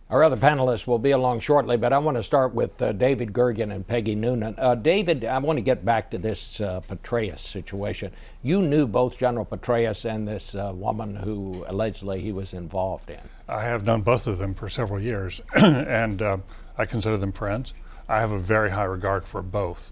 Our other panelists will be along shortly, but I want to start with David Gergen and Peggy Noonan. David, I want to get back to this Petraeus situation. You knew both General Petraeus and this woman who allegedly he was involved in. I have known both of them for several years, and I consider them friends. I have a very high regard for both.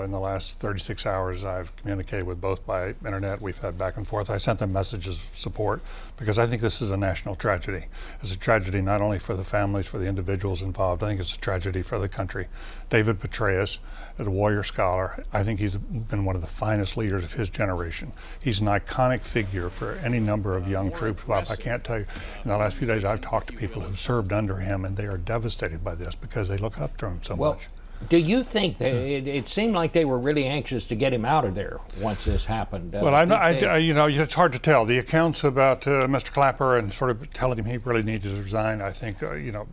In the last 36 hours, I've communicated with both by internet. We've had back and forth. I sent them messages of support because I think this is a national tragedy. It's a tragedy not only for the families, for the individuals involved. I think it's a tragedy for the country. David Petraeus, a warrior scholar, I think he's been one of the finest leaders of his generation. He's an iconic figure for any number of young troops. Well, I can't tell you, in the last few days, I've talked to people who've served under him, and they are devastated by this because they look up to him so much. Do you think that it seemed like they were really anxious to get him out of there once this happened? Well, it's hard to tell. The accounts about Mr. Clapper and sort of telling him he really needed to resign, I think,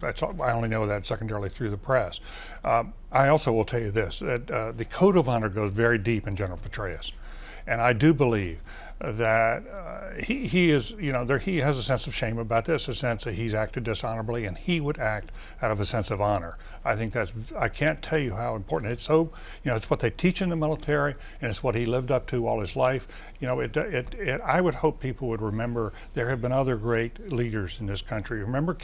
that's all, I only know that secondarily through the press. I also will tell you this, that the code of honor goes very deep in General Petraeus. And I do believe that he is, he has a sense of shame about this, a sense that he's acted dishonorably, and he would act out of a sense of honor. I think I can't tell you how important it's so, it's what they teach in the military, and it's what he lived up to all his life. I would hope people would remember there have been other great leaders in this country. Remember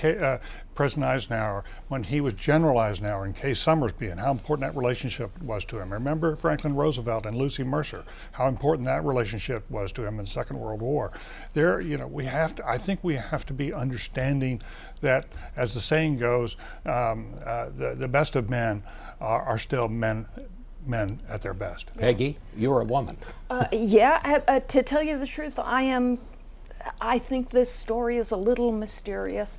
President Eisenhower, when he was General Eisenhower and Kay Summersby, and how important that relationship was to him. Remember Franklin Roosevelt and Lucy Mercer, how important that relationship was to him in the Second World War. I think we have to be understanding that, as the saying goes, the best of men are still men at their best. Peggy, you're a woman. To tell you the truth, I think this story is a little mysterious.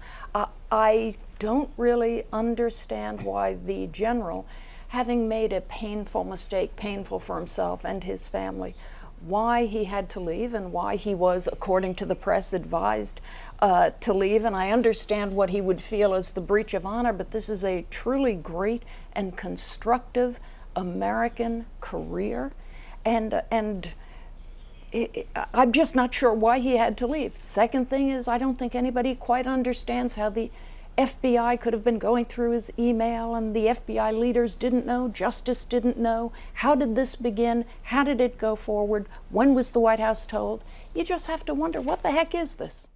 I don't really understand why the general, having made a painful mistake, painful for himself and his family, why he had to leave and why he was, according to the press, advised to leave. And I understand what he would feel as the breach of honor, but this is a truly great and constructive American career. And I'm just not sure why he had to leave. Second thing is, I don't think anybody quite understands how the FBI could have been going through his email and the FBI leaders didn't know, Justice didn't know. How did this begin? How did it go forward? When was the White House told? You just have to wonder, what the heck is this?